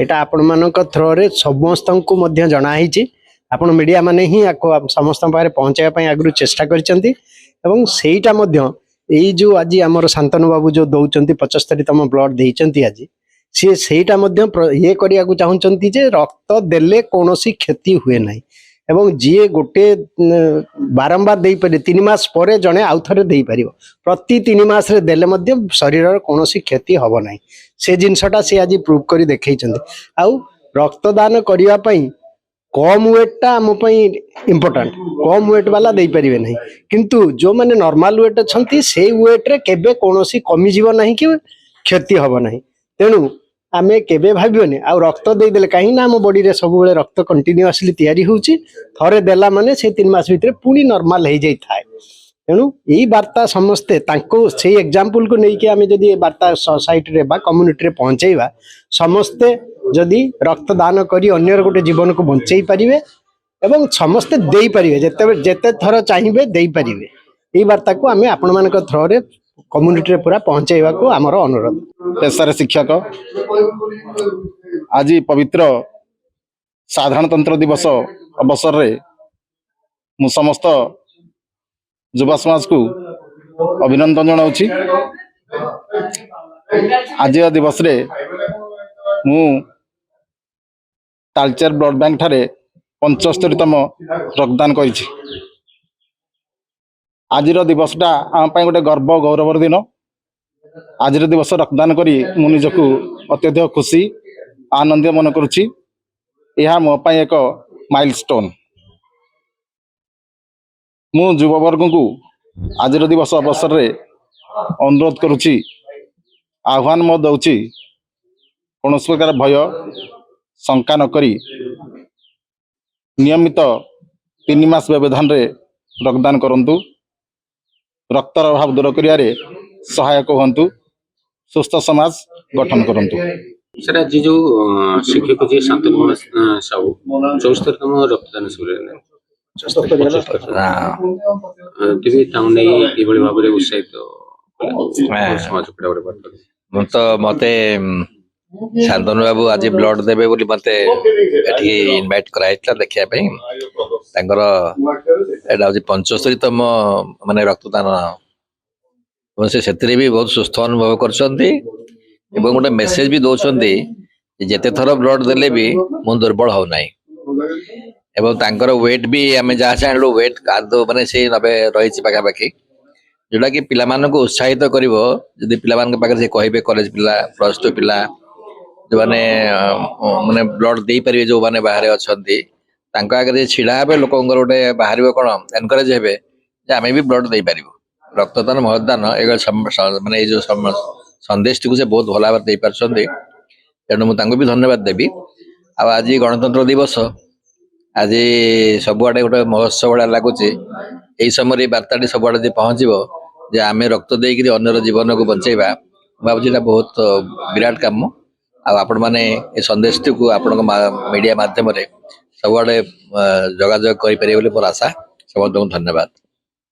एटा आपण मानक थ्रो रे समस्त को मध्य जणा हिची आपण मीडिया माने ही समस्त पारे पहुंचाया पई आगु चेष्टा करचंती एवं सेईटा मध्य एई जो आज हमर शांतनु बाबू जो दउचंती 75तम ब्लड देइचंती आज सी सेईटा मध्य ये करिया को चाहुचंती जे रक्त देले कोनोसी क्षति हुए नाही एवं जी गोटे बारंबार दे पारे 3 मास परे जने आउ थरे दे पारिबो प्रति 3 मास रे देले मध्य शरीर कोनोसी क्षति हबो नाही से जिनसटा से आज प्रूव करी देखैचंती आउ रक्तदान करिया पई कम वेट आम इम्पोर्टाट कम वेट वाला दे पारे ना किंतु जो मैंने नॉर्मल वेट अच्छा से वेट रे केबे कौनसी कमिजीव ना कि क्षति हम ना तेणु आम केबे भावियोनी आ रक्त देदेले कहीं आम बॉडी रे सब बेले रक्त कंटिन्यूअसली तैयारी होची थरे देला माने से 3 मास भितर पुणी नॉर्मल हो जाए तेणु यही वार्ता समस्ते से एग्जांपल को लेकिन आम जदि वार्ता सोसाइटी रे बा कम्युनिटी रे पहुंचेबा समस्ते जदि रक्तदान करी अन्यर गोटे जीवन को बंचई पारिबे एवं समस्ते देई पारिबे जेते थर चाहिए देई पारिबे यही वार्ता को आम आपण मानक थ्रो रे कम्युनिटी रे पूरा पहुंचेबा को हमर अनुरोध पेशार शिक्षक आज पवित्र साधारणतंत्र दिवस अवसर रे मु समस्त युवा समाज को अभिनंदन जनाऊँगी आज दिवस रे मु तालचेर ब्लड बैंक ठारे 75तम रक्तदान करिछि। आज दिवसटा आम गोटे गर्व गौरवर दिन आज दिवस रक्तदान करी मु निजकू अत्यधिक खुशी आनंद मन करुछि यह मो पाई एक माइलस्टोन मु युववर्ग को आज दिवस अवसर रे अनुरोध करुछि आह्वान मो दउछि कौन प्रकार भय शंका न करी नियमित 3 मास व्यवधान रे रक्तदान करंतु रक्तर अभाव दूर करियारे सहायक होंतु सुस्थ समाज गठन करंतु। सर आज जो शिक्षक जी शांतनु साहू 74तम रक्तदान शिविर टाउन भाव उत्साहित तो मत शांतनु बाबू आज ब्लड देवे बोली मते इनवाइट कराइला देखिया पे तांकर एटा होची 75तम माने रक्तदान से भी बहुत सुस्थ अनुभव करछंती एवं गोटे मेसेज भी दौरान जेते थर ब्लड देले भी मु दुर्बल हो नाई एवं तांकर वेट भी आम जहाँ चाहू वेट कादो माने से 90 रही पाखापाखि जोटा कि पिला मानक उत्साहित करिवो जदि पिला मान पाखे से कहिबे कॉलेज पिला +2 पिला जो माने ब्लड दे पारे जो माने बाहर अछंती तांका आगे छिड़ा हे लोक गोटे बाहर कौन एनकरेज हे आम भी ब्लड दे पार रक्तदान महदान माने जो संदेश टी से बहुत भल भाव दे पार्टी तेणु मुझे भी धन्यवाद देवी आज गणतंत्र दिवस आज सबुआडे गोटे महोत्सव भाया लगुच यही समय वार्ताटी सबुआडे पहुँचो जे आम रक्त देकर अन्यर जीवन को बचेबा भावुँ बहुत विराट काम आपण मैंने ये संदेश को आपण मीडिया माध्यम सबुआडे जोगाजोग करें मोर आशा समस्त धन्यवाद।